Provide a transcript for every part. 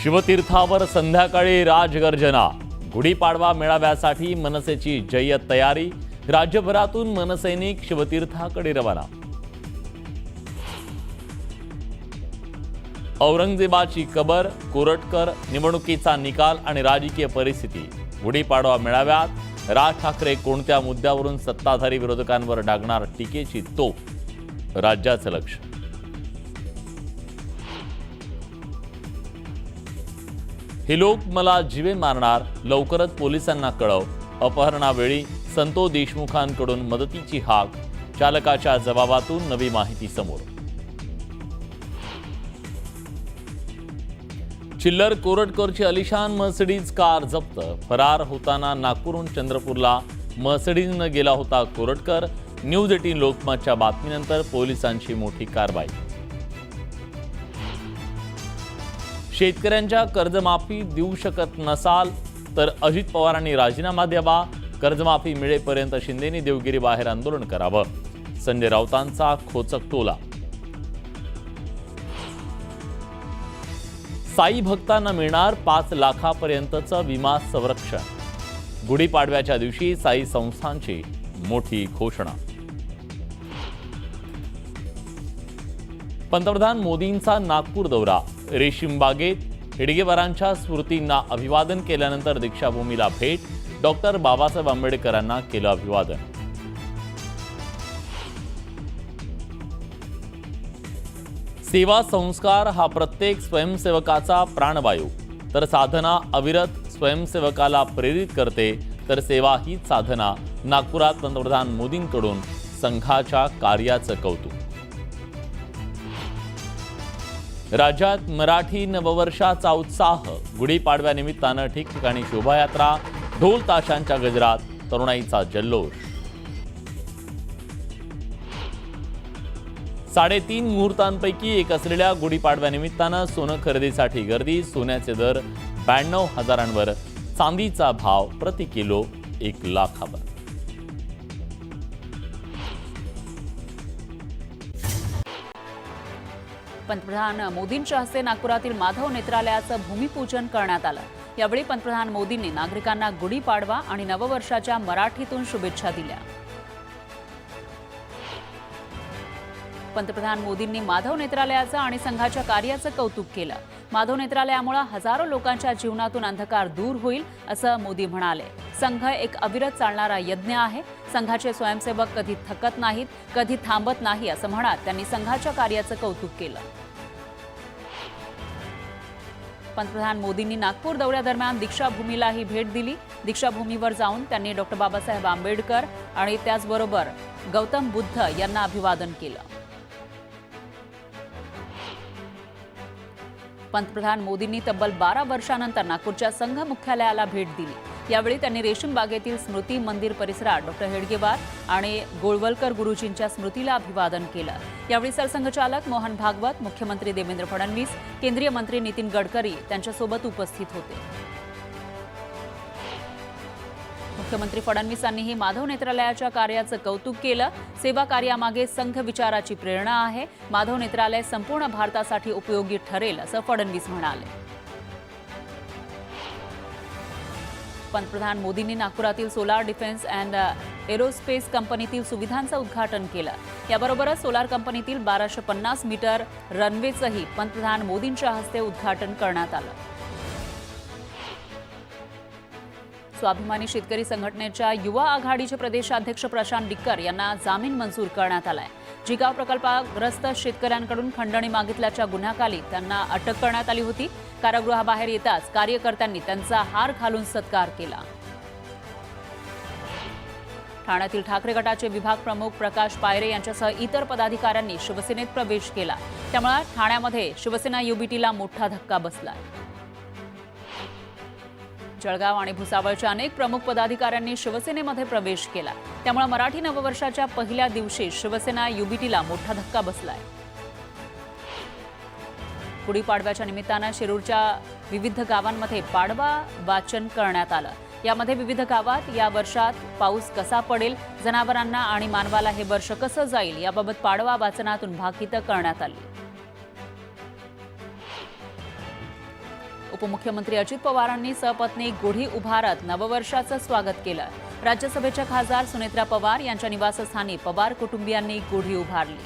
शिवतीर्थावर संध्याकाळी राजगर्जना, गुढीपाडवा मेळाव्यासाठी मनसेची जय्यत तयारी, राज्यभरातून मनसैनिक शिवतीर्थाकडे रवाना। औरंगजेबाची कबर, कोरटकर, निवडणुकीचा निकाल आणि राजकीय परिस्थिती। गुढीपाडवा मेळाव्यात राज ठाकरे कोणत्या मुद्द्यावरून सत्ताधारी विरोधकांवर डागणार टीकेची तोफ, राज्याचं लक्ष। हे लोक मला जीवे मारणार, लवकरच पोलिसांना कळव। अपहरणावेळी संतोष देशमुखांकडून मदतीची हाक, चालकाच्या जबाबातून नवी माहिती समोर। चिल्लर कोरटकरची अलिशान मर्सिडीज कार जप्त, फरार होताना नागपूरहून चंद्रपूरला मर्सिडीजनं गेला होता कोरटकर। न्यूज 18 लोकमतच्या बातमीनंतर पोलिसांची मोठी कारवाई। शेतकऱ्यांच्या कर्जमाफी देऊ शकत नसाल तर अजित पवारांनी राजीनामा द्यावा, कर्जमाफी मिळेपर्यंत शिंदेनी देवगिरी बाहेर आंदोलन करावं, संजय राऊतांचा खोचक टोला। साई भक्तांना मिळणार 5 लाखापर्यंतचं विमा संरक्षण, गुढीपाडव्याच्या दिवशी साई संस्थांची मोठी घोषणा। पंतप्रधान मोदींचा नागपूर दौरा, रेशीमबागेत हेडगेवारांच्या स्मृतींना अभिवादन केल्यानंतर दीक्षाभूमीला भेट, डॉक्टर बाबासाहेब आंबेडकरांना केलं अभिवादन। सेवा संस्कार हा प्रत्येक स्वयंसेवकाचा प्राणवायू, तर साधना अविरत स्वयंसेवकाला प्रेरित करते, तर सेवा हीच साधना। नागपुरात पंतप्रधान मोदींकडून संघाच्या कार्याचं कौतुक। राज्यात मराठी नववर्षाचा उत्साह, गुढीपाडव्यानिमित्तानं ठिकठिकाणी शोभायात्रा, ढोल ताशांच्या गजरात तरुणाईचा जल्लोष। 3.5 मुहूर्तांपैकी एक असलेल्या गुढीपाडव्यानिमित्तानं सोनं खरेदीसाठी गर्दी, सोन्याचे दर 92,000वर, चांदीचा भाव प्रति किलो 1 लाखावर। पंतप्रधान मोदींच्या हस्ते नागपुरातील माधव नेत्रालयाचं भूमिपूजन करण्यात आलं। यावेळी पंतप्रधान मोदींनी नागरिकांना गुढीपाडवा आणि नववर्षाच्या मराठीतून शुभेच्छा दिल्या। पंतप्रधान मोदींनी माधव नेत्रालयाचं आणि संघाच्या कार्याचं कौतुक केलं। माधव नेत्रालयामुळे हजारो लोकांच्या जीवनातून अंधकार दूर होईल असं मोदी म्हणाले। संघ एक अविरत चालणारा यज्ञ आहे, संघाचे स्वयंसेवक कधी थकत नाहीत, कधी थांबत नाही असं म्हणत त्यांनी संघाच्या कार्याचं कौतुक केलं। पंतप्रधान मोदींनी नागपूर दौऱ्यादरम्यान दीक्षाभूमीलाही भेट दिली। दीक्षाभूमीवर जाऊन त्यांनी डॉक्टर बाबासाहेब आंबेडकर आणि त्याचबरोबर गौतम बुद्ध यांना अभिवादन केलं। पंतप्रधान मोदींनी तब्बल 12 वर्षांनंतर नागपूरच्या संघ मुख्यालयाला भेट दिली। यावेळी त्यांनी रेशीमबागेतील स्मृती मंदिर परिसरात डॉक्टर हेडगेवार आणि गोळवलकर गुरुजींच्या स्मृतीला अभिवादन केलं। यावेळी सरसंघचालक मोहन भागवत, मुख्यमंत्री देवेंद्र फडणवीस, केंद्रीय मंत्री नितीन गडकरी त्यांच्यासोबत उपस्थित होते। मुख्यमंत्री फडणवीसांनीही माधव नेत्रालयाच्या कार्याचं कौतुक केलं। सेवा कार्यामागे संघ विचाराची प्रेरणा आहे, माधव नेत्रालय संपूर्ण भारतासाठी उपयोगी ठरेल असं फडणवीस म्हणाले। पंतप्रधान मोदींनी नागपुरातील सोलार डिफेन्स अँड एरोस्पेस कंपनीतील सुविधांचं उद्घाटन केलं। याबरोबरच सोलार कंपनीतील 1250 मीटर रनवेचंही पंतप्रधान मोदींच्या हस्ते उद्घाटन करण्यात आलं। स्वाभिमानी शेतकरी संघटनेच्या युवा आघाडीचे प्रदेशाध्यक्ष प्रशांत डिक्कर यांना जामीन मंजूर करण्यात आलाय। जिगाव प्रकल्पग्रस्त शेतकऱ्यांकडून खंडणी मागितल्याच्या गुन्ह्याखाली त्यांना अटक करण्यात आली होती। कारागृहाबाहेर येताच कार्यकर्त्यांनी त्यांचा हार घालून सत्कार केला। ठाण्यातील ठाकरे गटाचे विभाग प्रमुख प्रकाश पायरे यांच्यासह इतर पदाधिकाऱ्यांनी शिवसेनेत प्रवेश केला। त्यामुळे ठाण्यामध्ये शिवसेना युबीटीला मोठा धक्का बसला। जळगाव आणि भुसावळच्या अनेक प्रमुख पदाधिकाऱ्यांनी शिवसेनेमध्ये प्रवेश केला। त्यामुळे मराठी नववर्षाच्या पहिल्या दिवशी शिवसेना युबीटीला मोठा धक्का बसलाय। गुढीपाडव्याच्या निमित्तानं शिरूरच्या विविध गावांमध्ये पाडवा वाचन करण्यात आलं। यामध्ये विविध गावात या वर्षात पाऊस कसा पडेल, जनावरांना आणि मानवाला हे वर्ष कसं जाईल याबाबत पाडवा वाचनातून भाकितं करण्यात आली। उपमुख्यमंत्री अजित पवारांनी सपत्नी गुढी उभारत नववर्षाचं स्वागत केलं. राज्यसभेच्या खासदार सुनेत्रा पवार यांच्या निवासस्थानी पवार कुटुंबियांनी गुढी उभारली.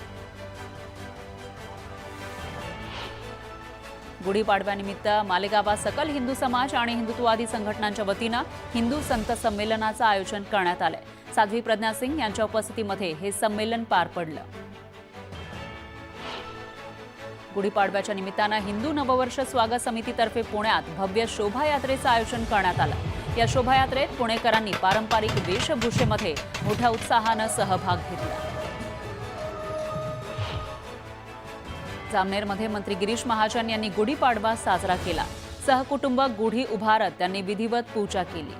गुढीपाडव्यानिमित्त मालेगावात सकल हिंदू समाज आणि हिंदुत्ववादी संघटनांच्या वतीनं हिंदू संत संमेलनाचं आयोजन करण्यात आलंय. साध्वी प्रज्ञा सिंग यांच्या उपस्थितीमध्ये हे संमेलन पार पडलं. गुढीपाडव्याच्या निमित्तानं हिंदू नववर्ष स्वागत समितीतर्फे पुण्यात भव्य शोभायात्रेचं आयोजन करण्यात आलं. या शोभायात्रेत पुणेकरांनी पारंपरिक वेशभूषेमध्ये मोठ्या उत्साहानं सहभाग घेतला. जामनेरमध्ये मंत्री गिरीश महाजन यांनी गुढीपाडवा साजरा केला. सहकुटुंब गुढी उभारत त्यांनी विधिवत पूजा केली.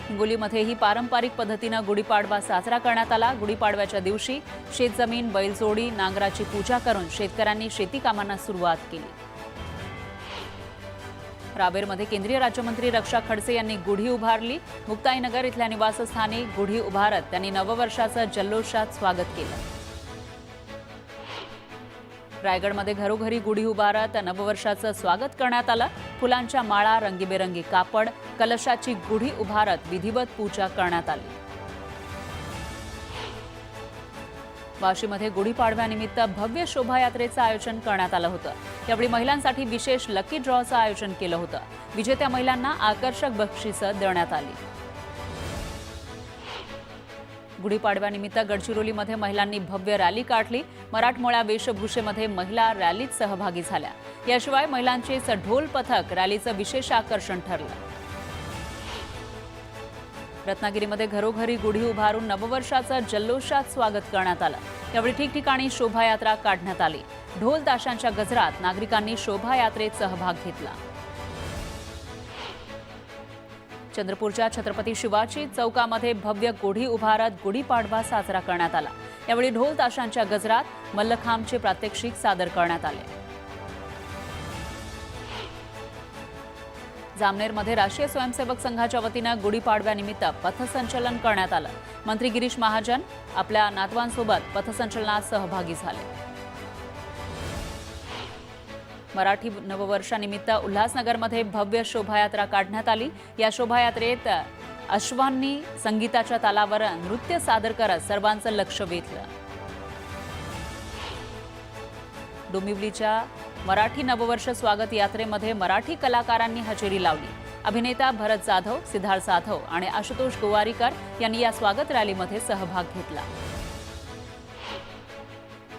हिंगोलीमध्येही पारंपरिक पद्धतीनं गुढीपाडवा साजरा करण्यात आला. गुढीपाडव्याच्या दिवशी शेतजमीन, बैलजोडी, नांगराची पूजा करून शेतकऱ्यांनी शेती कामांना सुरुवात केली. रावेरमध्ये केंद्रीय राज्यमंत्री रक्षा खडसे यांनी गुढी उभारली. मुक्ताईनगर इथल्या निवासस्थानी गुढी उभारत त्यांनी नववर्षाचं जल्लोषात स्वागत केलं. रायगडमध्ये घरोघरी गुढी उभारत नववर्षाचं स्वागत करण्यात आलं. फुलांच्या माळा, रंगीबेरंगी कापड, कलशाची गुढी उभारत विधिवत पूजा करण्यात आली. वाशीमध्ये गुढीपाडव्यानिमित्त भव्य शोभायात्रेचं आयोजन करण्यात आलं होतं. यावेळी महिलांसाठी विशेष लकी ड्रॉचं आयोजन केलं होतं. विजेत्या महिलांना आकर्षक बक्षिसं देण्यात आली. गुढीपाडव्यानिमित्त गडचिरोलीमध्ये महिलांनी भव्य रॅली काढली. मराठमोळ्या वेशभूषेमध्ये महिला रॅलीत सहभागी झाल्या. याशिवाय महिलांचेच ढोल पथक रॅलीचं विशेष आकर्षण ठरलं. रत्नागिरीमध्ये घरोघरी गुढी उभारून नववर्षाचं जल्लोषात स्वागत करण्यात आलं. यावेळी ठिकठिकाणी शोभायात्रा काढण्यात आली. ढोल ताशांच्या गजरात नागरिकांनी शोभायात्रेत सहभाग घेतला. चंद्रपूरच्या छत्रपती शिवाजी चौकामध्ये भव्य गुढी उभारत गुढीपाडवा साजरा करण्यात आला. यावेळी ढोल ताशांच्या गजरात मल्लखांबचे प्रात्यक्षिक सादर करण्यात आले. जामनेरमध्ये राष्ट्रीय स्वयंसेवक संघाच्या वतीनं गुढीपाडव्यानिमित्त पथसंचलन करण्यात आलं. मंत्री गिरीश महाजन आपल्या नातवांसोबत पथसंचलनात सहभागी झाले. मराठी नववर्षानिमित्त उल्हासनगरमध्ये भव्य शोभायात्रा काढण्यात आली. या शोभायात्रेत अश्वांनी संगीताच्या तालावर नृत्य सादर करत सर्वांचं लक्ष वेधलं. डोंबिवलीच्या मराठी नववर्ष स्वागत यात्रेमध्ये मराठी कलाकारांनी हजेरी लावली. अभिनेता भरत जाधव, सिद्धार्थ जाधव आणि आशुतोष गोवारीकर यांनी या स्वागत रॅलीमध्ये सहभाग घेतला.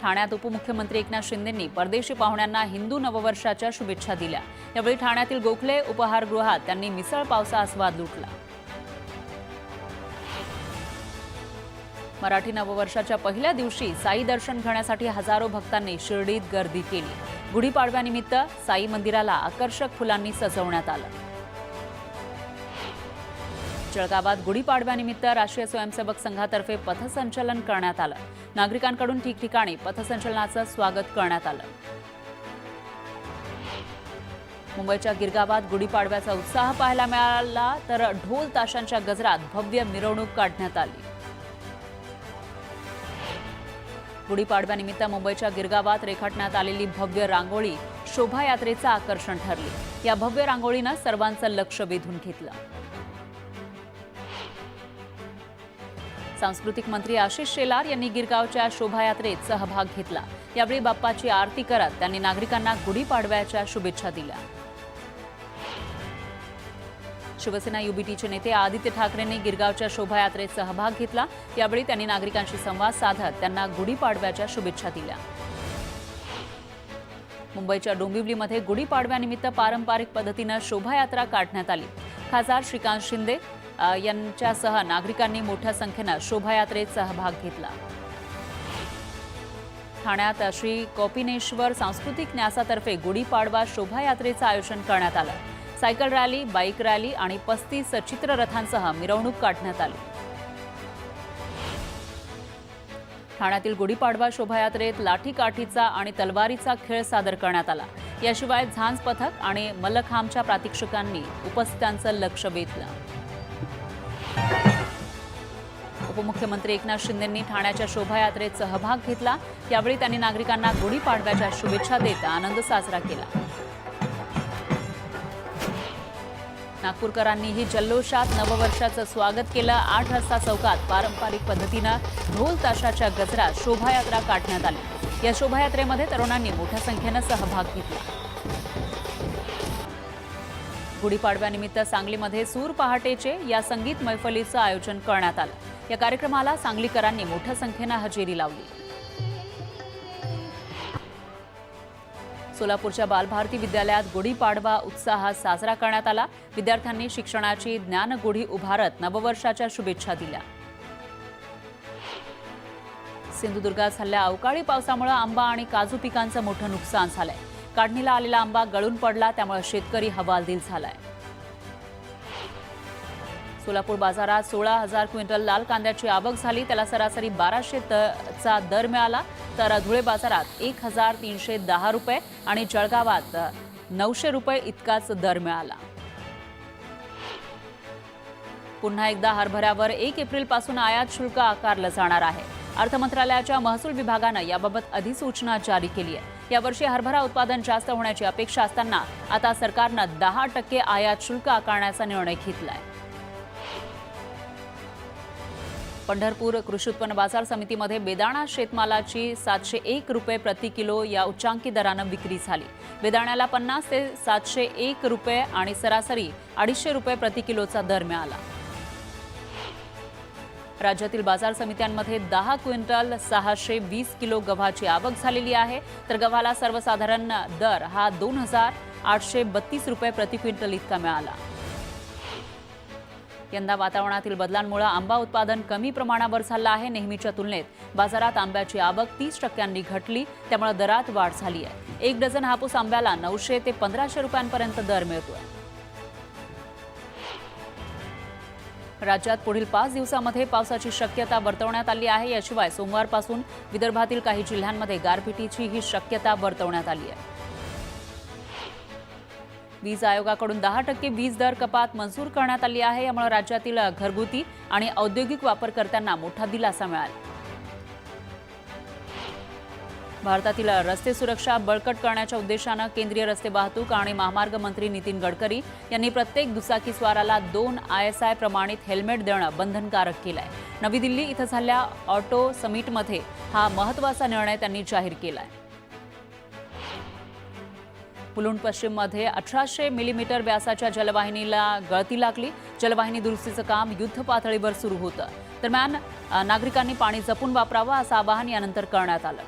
ठाण्यात उपमुख्यमंत्री एकनाथ शिंदेंनी परदेशी पाहुण्यांना हिंदू नववर्षाच्या शुभेच्छा दिल्या. यावेळी ठाण्यातील गोखले उपहारगृहात त्यांनी मिसळ पावचा आस्वाद लुटला. मराठी नववर्षाच्या पहिल्या दिवशी साई दर्शन घेण्यासाठी हजारो भक्तांनी शिर्डीत गर्दी केली. गुढीपाडव्यानिमित्त साई मंदिराला आकर्षक फुलांनी सजवण्यात आलं. जळगावात गुढीपाडव्यानिमित्त राष्ट्रीय स्वयंसेवक संघातर्फे पथसंचलन करण्यात आलं. नागरिकांकडून ठिकठिकाणी पथसंचलनाचं स्वागत करण्यात आलं. मुंबईच्या गिरगावात गुढीपाडव्याचा उत्साह पाहायला मिळाला, तर ढोल ताशांच्या गजरात भव्य मिरवणूक काढण्यात आली. गुढीपाडव्यानिमित्त मुंबईच्या गिरगावात रेखाटण्यात आलेली भव्य रांगोळी शोभायात्रेचं आकर्षण ठरली. या भव्य रांगोळीनं सर्वांचं लक्ष वेधून घेतलं. सांस्कृतिक मंत्री आशिष शेलार यांनी गिरगावच्या शोभायात्रेत सहभाग घेतला. यावेळी बाप्पाची आरती करत त्यांनी नागरिकांना गुढीपाडव्याच्या शुभेच्छा दिल्या. शिवसेना युबीटीचे नेते आदित्य ठाकरेंनी गिरगावच्या शोभायात्रेत सहभाग घेतला. यावेळी त्यांनी नागरिकांशी संवाद साधत त्यांना गुढीपाडव्याच्या शुभेच्छा दिल्या. मुंबईच्या डोंबिवलीमध्ये गुढीपाडव्यानिमित्त पारंपरिक पद्धतीनं शोभायात्रा काढण्यात आली. खासदार श्रीकांत शिंदे यांच्यासह नागरिकांनी मोठ्या संख्येनं शोभायात्रेत सहभाग घेतला. ठाण्यात श्री कोपिनेश्वर सांस्कृतिक न्यासातर्फे गुढीपाडवा शोभायात्रेचं आयोजन करण्यात आलं. सायकल रॅली, बाईक रॅली आणि 35 चित्ररथांसह मिरवणूक काढण्यात आली. ठाण्यातील गुढीपाडवा शोभायात्रेत लाठीकाठीचा आणि तलवारीचा खेळ सादर करण्यात आला. याशिवाय झांज पथक आणि मल्लखांबच्या प्रात्यक्षिकांनी उपस्थितांचं लक्ष वेधलं. उपमुख्यमंत्री एकनाथ शिंदेंनी ठाण्याच्या शोभायात्रेत सहभाग घेतला। यावेळी त्यांनी नागरिकांना गुढीपाडव्याच्या शुभेच्छा देत आनंद साजरा केला। नागपूरकरांनीही जल्लोषात नववर्षाचं स्वागत केलं। 8 रस्ता चौकात पारंपरिक पद्धतीनं ढोल ताशाच्या गजरात शोभायात्रा काढण्यात आली। या शोभायात्रेमध्ये तरुणांनी मोठ्या संख्येनं सहभाग घेतला। गुढीपाडव्यानिमित्त सांगलीमध्ये सूर पहाटेचे या संगीत मैफलीचं आयोजन करण्यात आलं। या कार्यक्रमाला सांगलीकरांनी मोठ्या संख्येनं हजेरी लावली। सोलापूरच्या बालभारती विद्यालयात गुढीपाडवा उत्साहात साजरा करण्यात आला। विद्यार्थ्यांनी शिक्षणाची ज्ञानगुढी उभारत नववर्षाच्या शुभेच्छा दिल्या। सिंधुदुर्गात झालेल्या अवकाळी पावसामुळे आंबा आणि काजू पिकांचं मोठं नुकसान झालंय। काढणीला आलेला आंबा गळून पडला, त्यामुळे शेतकरी हवालदिल झालाय। सोलापूर बाजारात 16,000 क्विंटल लाल कांद्याची आवक झाली। त्याला सरासरी 1200 चा दर मिळाला, तर धुळे बाजारात 1,310 रुपये आणि जळगावात 900 रुपये इतकाच दर मिळाला। पुन्हा एकदा हरभऱ्यावर 1 एप्रिलपासून आयात शुल्क आकारलं जाणार आहे। अर्थ मंत्रालयाच्या महसूल विभागानं याबाबत अधिसूचना जारी केली आहे। यावर्षी हरभरा उत्पादन जास्त होण्याची अपेक्षा असताना आता सरकारनं 10% आयात शुल्क आकारण्याचा निर्णय घेतलाय। पंढरपूर कृषी उत्पन्न बाजार समितीमध्ये बेदाणा शेतमालाची 701 रुपये प्रति किलो या उच्चांकी दरानं विक्री झाली। बेदाण्याला 50 ते 701 रुपये आणि सरासरी 250 रुपये प्रति किलोचा दर मिळाला। राज्यातील बाजार समित्यांमध्ये 10 क्विंटल 620 किलो गव्हाची आवक झालेली आहे, तर गव्हाला सर्वसाधारण दर हा 2,832 रुपये प्रति क्विंटल इतका मिळाला। यंदा वातावरणातील बदलांमुळे आंबा उत्पादन कमी प्रमाणावर झालं आहे। नेहमीच्या तुलनेत बाजारात आंब्याची आवक 30% घटली, त्यामुळे दरात वाढ झाली आहे। 1 डझन हापूस आंब्याला 900 ते 1,500 रुपयांपर्यंत दर मिळतोय। राज्यात पुढील 5 दिवसांमध्ये पावसाची शक्यता वर्तवण्यात आली आहे। याशिवाय सोमवारपासून विदर्भातील काही जिल्ह्यांमध्ये गारपिटीचीही शक्यता वर्तवण्यात आली आहे। वीज आयोगाकडून 10% वीज दर कपात मंजूर करण्यात आली आहे। यामुळे राज्यातील घरगुती आणि औद्योगिक वापरकर्त्यांना मोठा दिलासा मिळाला। भारतातील रस्ते सुरक्षा बळकट करण्याच्या उद्देशानं केंद्रीय रस्ते वाहतूक आणि महामार्ग मंत्री नितीन गडकरी यांनी प्रत्येक दुचाकीस्वाराला 2 ISI प्रमाणित हेल्मेट देणं बंधनकारक केलंय। नवी दिल्ली इथं झालेल्या ऑटो समिटमध्ये हा महत्त्वाचा निर्णय त्यांनी जाहीर केलाय। पुलुंड पश्चिममध्ये 1800 मिलीमीटर व्यासाच्या जलवाहिनीला गळती लागली। जलवाहिनी दुरुस्तीचं काम युद्ध पातळीवर सुरू होतं। दरम्यान नागरिकांनी पाणी जपून वापरावं असं आवाहन यानंतर करण्यात आलं।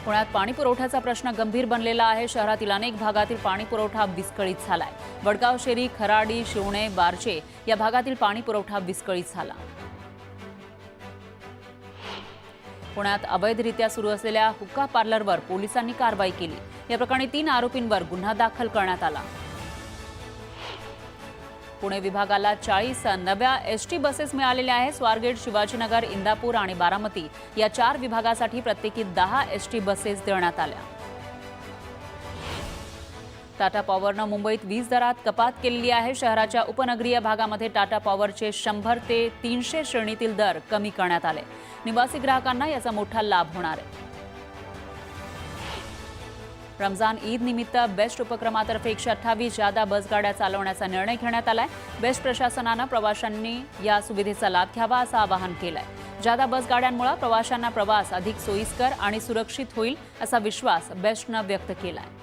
पुण्यात पाणी पुरवठ्याचा प्रश्न गंभीर बनलेला आहे। शहरातील अनेक भागातील पाणी पुरवठा विस्कळीत झालाय। वडगाव शेरी, खराडी, शिवणे, बारचे या भागातील पाणी पुरवठा विस्कळीत झाला। पुण्यात अवैधरित्या सुरू असलेल्या हुक्का पार्लरवर पोलिसांनी कारवाई केली। या प्रकरणी 3 आरोपींवर गुन्हा दाखल करण्यात आला। पुणे विभागाला 40 नव्या एसटी बसेस मिळालेल्या आहेत। स्वारगेट, शिवाजीनगर, इंदापूर आणि बारामती या 4 विभागासाठी प्रत्येकी 10 एसटी बसेस देण्यात आल्या। टाटा पॉवरनं मुंबईत वीज दरात कपात केलेली आहे। शहराच्या उपनगरीय भागामध्ये टाटा पॉवरचे 100 ते 300 श्रेणीतील दर कमी करण्यात आले। निवासी ग्राहकांना याचा मोठा लाभ होणार आहे। रमजान ईद निमित्त बेस्ट उपक्रमातर्फे 128 जादा बसगाड्या चालवण्याचा निर्णय घेण्यात आलाय। बेस्ट प्रशासनानं प्रवाशांनी या सुविधेचा लाभ घ्यावा असं आवाहन केलंय। जादा बसगाड्यांमुळे प्रवाशांना प्रवास अधिक सोयीस्कर आणि सुरक्षित होईल असा विश्वास बेस्टनं व्यक्त केलाय।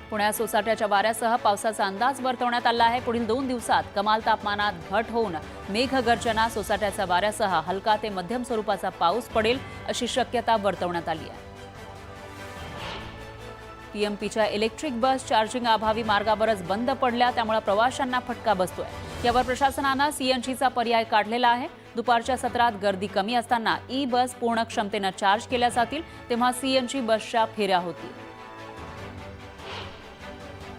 पुण्यात सोसाट्याच्या वाऱ्यासह पावसाचा अंदाज वर्तवण्यात आला आहे। पुढील 2 दिवसात कमाल तापमानात घट होऊन मेघगर्जना, सोसाट्याच्या वाऱ्यासह हलका ते मध्यम स्वरूपाचा पाऊस पडेल अशी शक्यता वर्तवण्यात आली आहे। पीएमपीच्या इलेक्ट्रिक बस चार्जिंग अभावी मार्गावरच बंद पडल्या, त्यामुळे प्रवाशांना फटका बसतोय। यावर प्रशासनानं सीएनजीचा पर्याय काढलेला आहे। दुपारच्या सत्रात गर्दी कमी असताना ई बस पूर्ण क्षमतेनं चार्ज केल्या जातील, तेव्हा सीएनजी बसच्या फेऱ्या होतील।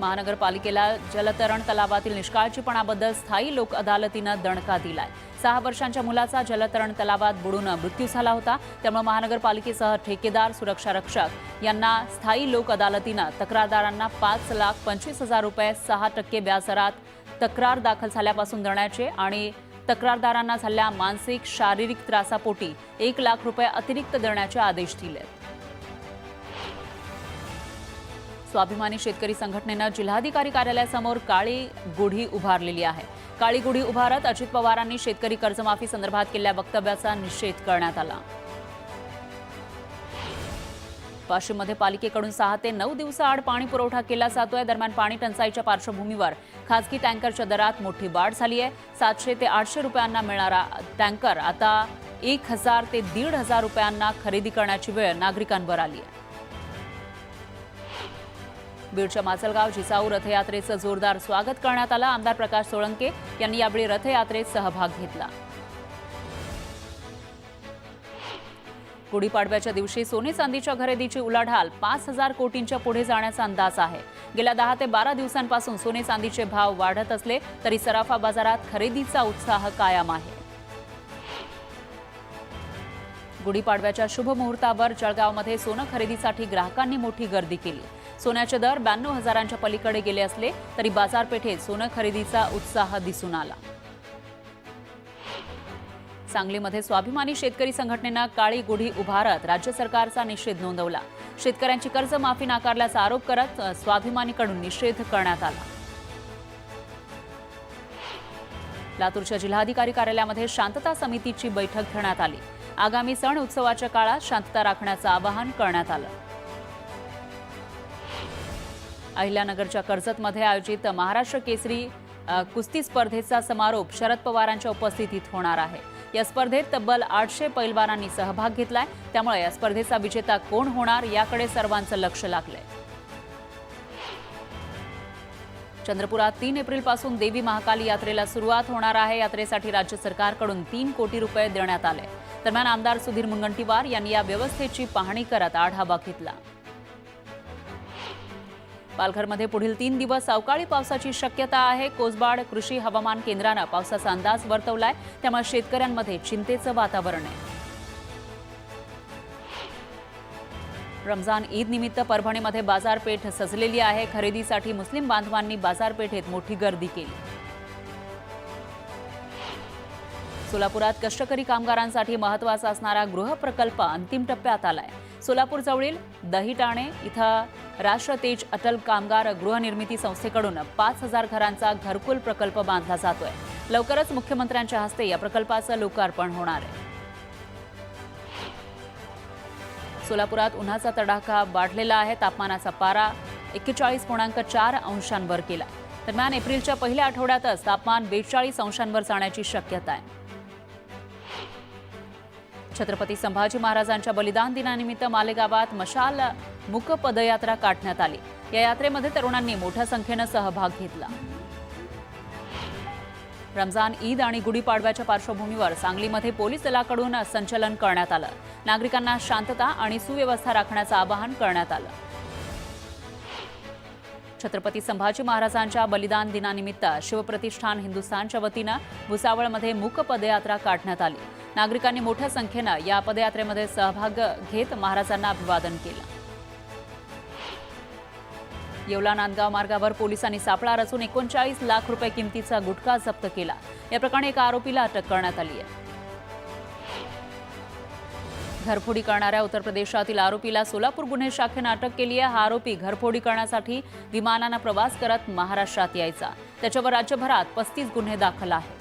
महानगरपालिकेला जलतरण तलावातील निष्काळजीपणाबद्दल स्थायी लोक अदालतीनं दणका दिलाय। 6 वर्षांच्या मुलाचा जलतरण तलावात बुडून मृत्यू झाला होता. त्यामुळे महानगरपालिकेसह ठेकेदार, सुरक्षा रक्षक यांना स्थायी लोक अदालतीनं तक्रारदारांना 5,25,000 रुपये 6% व्याजदरात तक्रार दाखल झाल्यापासून देण्याचे आणि तक्रारदारांना झालेल्या मानसिक शारीरिक त्रासापोटी 1 लाख रुपये अतिरिक्त देण्याचे आदेश दिले. स्वाभिमानी शेतकरी संघटनेनं जिल्हाधिकारी कार्यालयासमोर काळी गुढी उभारलेली आहे. काळी गुढी उभारत अजित पवारांनी शेतकरी कर्जमाफी संदर्भात केलेल्या वक्तव्याचा निषेध करण्यात आला. वाशिममध्ये पालिकेकडून 6 ते 9 दिवसाआड पाणी पुरवठा केला जातोय. दरम्यान पाणी टंचाईच्या पार्श्वभूमीवर खासगी टँकरच्या दरात मोठी वाढ झाली आहे. 700 ते 800 रुपयांना मिळणारा टँकर आता 1,000 ते 1,500 रुपयांना खरेदी करण्याची वेळ नागरिकांवर आली आहे. बीडच्या माजलगाव जिजाऊ रथयात्रेचं जोरदार स्वागत करण्यात आलं. आमदार प्रकाश सोळंके यांनी यावेळी रथयात्रेत सहभाग घेतला. गुढीपाडव्याच्या दिवशी सोने चांदीच्या खरेदीची उलाढाल 5,000 कोटींच्या पुढे जाण्याचा अंदाज आहे. गेल्या 10 ते 12 दिवसांपासून सोने चांदीचे भाव वाढत असले तरी सराफा बाजारात खरेदीचा उत्साह कायम आहे. गुढीपाडव्याच्या शुभ मुहूर्तावर जळगावमध्ये सोनं खरेदीसाठी ग्राहकांनी मोठी गर्दी केली. सोन्याचे दर 92,000च्या पलीकडे गेले असले तरी बाजारपेठेत सोनं खरेदीचा उत्साह दिसून आला. सांगलीमध्ये स्वाभिमानी शेतकरी संघटनेनं काळी गुढी उभारत राज्य सरकारचा निषेध नोंदवला. शेतकऱ्यांची कर्जमाफी नाकारल्याचा आरोप करत स्वाभिमानीकडून निषेध करण्यात आला. लातूरच्या जिल्हाधिकारी कार्यालयामध्ये शांतता समितीची बैठक घेण्यात आली. आगामी सण उत्सवाच्या काळात शांतता राखण्याचं आवाहन करण्यात आलं. अहिल्यानगरच्या कर्जतमध्ये आयोजित महाराष्ट्र केसरी कुस्ती स्पर्धेचा समारोप शरद पवारांच्या उपस्थितीत होणार आहे. या स्पर्धेत तब्बल 800 पैलवानांनी सहभाग घेतलाय. त्यामुळे या स्पर्धेचा विजेता कोण होणार याकडे सर्वांचं लक्ष लागलंय. चंद्रपुरात 3 एप्रिलपासून देवी महाकाली यात्रेला सुरुवात होणार आहे. यात्रेसाठी राज्य सरकारकडून 3 कोटी रुपये देण्यात आले. दरम्यान आमदार सुधीर मुनगंटीवार यांनी या व्यवस्थेची पाहणी करत आढावा घेतला. पालघरमध्ये पुढील 3 दिवस अवकाळी पावसाची शक्यता आहे. कोसबाड कृषी हवामान केंद्रानं पावसाचा अंदाज वर्तवलाय. त्यामुळे शेतकऱ्यांमध्ये चिंतेचं वातावरण आहे. रमजान ईद निमित्त परभणीमध्ये बाजारपेठ सजलेली आहे. खरेदीसाठी मुस्लिम बांधवांनी बाजारपेठेत मोठी गर्दी केली. सोलापुरात कष्टकरी कामगारांसाठी महत्त्वाचा असणारा गृहप्रकल्प अंतिम टप्प्यात आलाय. सोलापूर जवळील दहिटाणे इथं राष्ट्र तेज अटल कामगार गृहनिर्मिती संस्थेकडून 5,000 घरांचा घरकुल प्रकल्प बांधला जातोय. लवकरच मुख्यमंत्र्यांच्या हस्ते या प्रकल्पाचं लोकार्पण होणार आहे. सोलापुरात उन्हाचा तडाखा वाढलेला आहे. तापमानाचा पारा 41.4 अंशांवर गेला. दरम्यान एप्रिलच्या पहिल्या आठवड्यातच तापमान 42 अंशांवर जाण्याची शक्यता आहे. छत्रपती संभाजी महाराजांच्या बलिदान दिनानिमित्त मालेगावात मशाल मूक पदयात्रा काढण्यात आली. या यात्रेमध्ये तरुणांनी मोठ्या संख्येनं सहभाग घेतला. रमजान ईद आणि गुढीपाडव्याच्या पार्श्वभूमीवर सांगलीमध्ये पोलीस दलाकडून संचलन करण्यात आलं. नागरिकांना शांतता आणि सुव्यवस्था राखण्याचं आवाहन करण्यात आलं. छत्रपती संभाजी महाराजांच्या बलिदान दिनानिमित्त शिवप्रतिष्ठान हिंदुस्थानच्या वतीनं भुसावळमध्ये मूक पदयात्रा काढण्यात आली. नागरिकांनी मोठ्या संख्येनं या पदयात्रेमध्ये सहभाग घेत महाराजांना अभिवादन केलं. येवला नांदगाव मार्गावर पोलिसांनी सापळा रचून 39 लाख रुपये किमतीचा गुटखा जप्त केला. या प्रकरणी एका आरोपीला अटक करण्यात आली आहे. घरफोडी करणाऱ्या उत्तर प्रदेशातील आरोपीला सोलापूर गुन्हे शाखेनं अटक केली आहे. हा आरोपी घरफोडी करण्यासाठी विमानानं प्रवास करत महाराष्ट्रात यायचा. त्याच्यावर राज्यभरात 35 गुन्हे दाखल आहेत.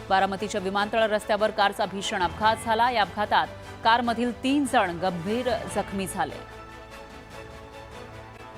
बारामतीच्या विमानतळ रस्त्यावर कारचा भीषण अपघात झाला. या अपघातात कारमधील 3 जण गंभीर जखमी झाले.